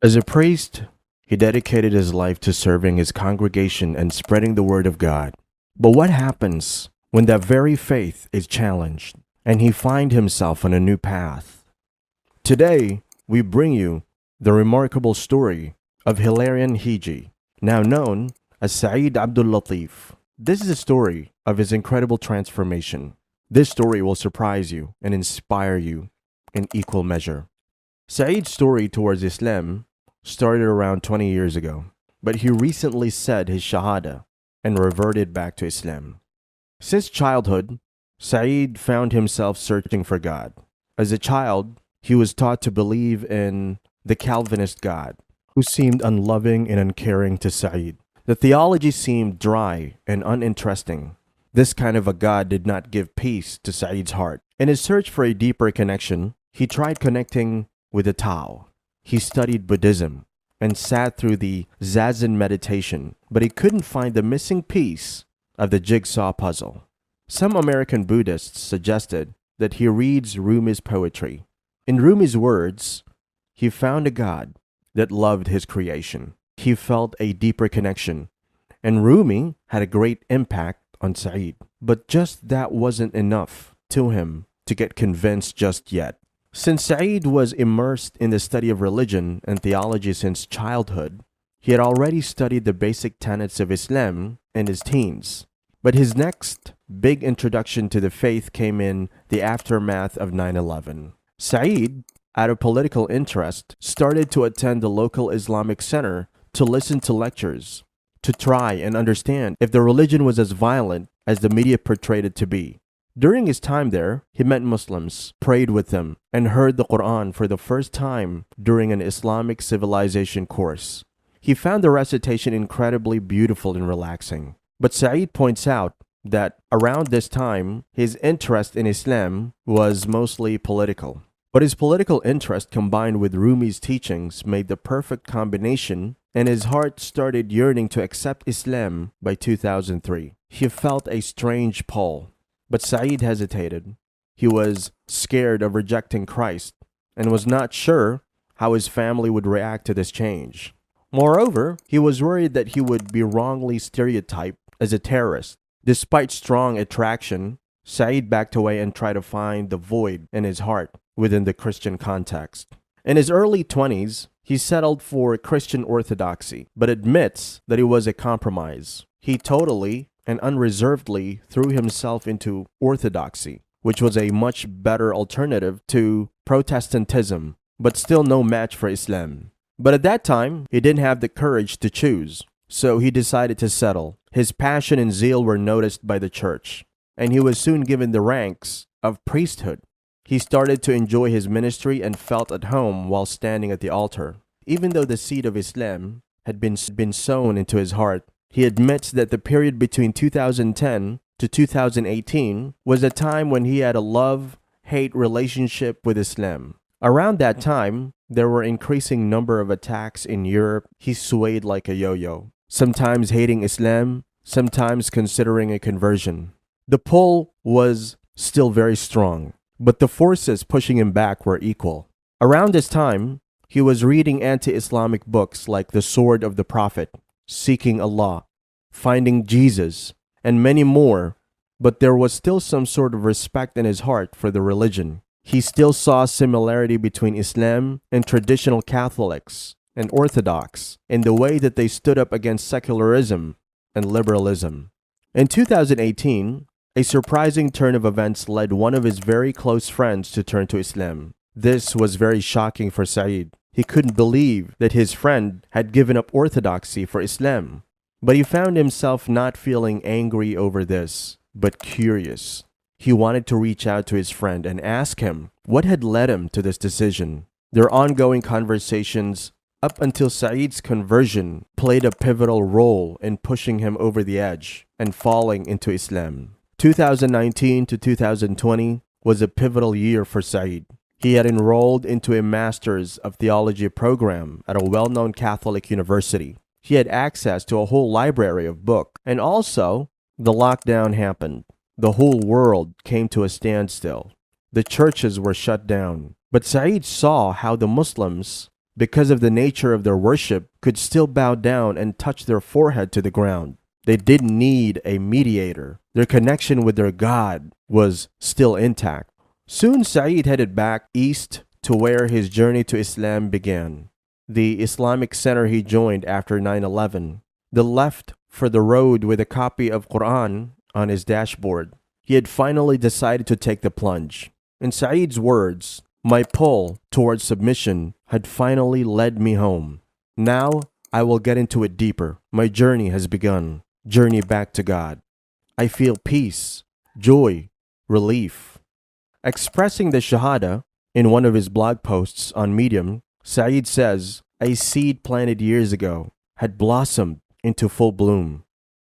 As a priest, he dedicated his life to serving his congregation and spreading the word of God. But what happens when that very faith is challenged and he finds himself on a new path? Today, we bring you the remarkable story of Hilarion Hiji, now known as Saeed Abdul Latif. This is a story of his incredible transformation. This story will surprise you and inspire you in equal measure. Saeed's story towards Islam started around 20 years ago, but he recently said his Shahada and reverted back to Islam. Since childhood, Saeed found himself searching for God. As a child, he was taught to believe in the Calvinist God, who seemed unloving and uncaring to Saeed. The theology seemed dry and uninteresting. This kind of a God did not give peace to Saeed's heart. In his search for a deeper connection, he tried connecting with the Tao. He studied Buddhism and sat through the Zazen meditation, but he couldn't find the missing piece of the jigsaw puzzle. Some American Buddhists suggested that he reads Rumi's poetry. In Rumi's words, he found a God that loved his creation. He felt a deeper connection, and Rumi had a great impact on Saeed. But just that wasn't enough to him to get convinced just yet. Since Saeed was immersed in the study of religion and theology since childhood, he had already studied the basic tenets of Islam in his teens. But his next big introduction to the faith came in the aftermath of 9/11. Saeed, out of political interest, started to attend the local Islamic center to listen to lectures, to try and understand if the religion was as violent as the media portrayed it to be. During his time there, he met Muslims, prayed with them, and heard the Quran for the first time during an Islamic civilization course. He found the recitation incredibly beautiful and relaxing. But Saeed points out that around this time, his interest in Islam was mostly political. But his political interest combined with Rumi's teachings made the perfect combination, and his heart started yearning to accept Islam by 2003. He felt a strange pull. But Saeed hesitated. He was scared of rejecting Christ and was not sure how his family would react to this change. Moreover, he was worried that he would be wrongly stereotyped as a terrorist. Despite strong attraction, Saeed backed away and tried to find the void in his heart within the Christian context. In his early 20s, he settled for Christian orthodoxy, but admits that it was a compromise. He totally and unreservedly threw himself into orthodoxy, which was a much better alternative to Protestantism, but still no match for Islam. But at that time, he didn't have the courage to choose, so he decided to settle. His passion and zeal were noticed by the church, and he was soon given the ranks of priesthood. He started to enjoy his ministry and felt at home while standing at the altar. Even though the seed of Islam had been sown into his heart, he admits that the period between 2010 to 2018 was a time when he had a love-hate relationship with Islam. Around that time, there were increasing number of attacks in Europe. He swayed like a yo-yo, sometimes hating Islam, sometimes considering a conversion. The pull was still very strong, but the forces pushing him back were equal. Around this time, he was reading anti-Islamic books like The Sword of the Prophet, Seeking Allah, Finding Jesus, and many more, but there was still some sort of respect in his heart for the religion. He still saw similarity between Islam and traditional Catholics and Orthodox in the way that they stood up against secularism and liberalism. In 2018, a surprising turn of events led one of his very close friends to turn to Islam. This was very shocking for Saeed. He couldn't believe that his friend had given up orthodoxy for Islam. But he found himself not feeling angry over this, but curious. He wanted to reach out to his friend and ask him what had led him to this decision. Their ongoing conversations up until Saeed's conversion played a pivotal role in pushing him over the edge and falling into Islam. 2019 to 2020 was a pivotal year for Saeed. He had enrolled into a Master's of Theology program at a well-known Catholic university. He had access to a whole library of books, and also the lockdown happened. The whole world came to a standstill. The churches were shut down. But Saeed saw how the Muslims because of the nature of their worship, could still bow down and touch their forehead to the ground. They didn't need a mediator. Their connection with their God was still intact. Soon Sa'id headed back east to where his journey to Islam began, the Islamic center he joined after 9/11. He left for the road with a copy of Quran on his dashboard. He had finally decided to take the plunge. In Sa'id's words, my pull towards submission had finally led me home. Now I will get into it deeper. My journey has begun. Journey back to God. I feel peace, joy, relief. Expressing the Shahada in one of his blog posts on Medium, Sa'id says, a seed planted years ago had blossomed into full bloom.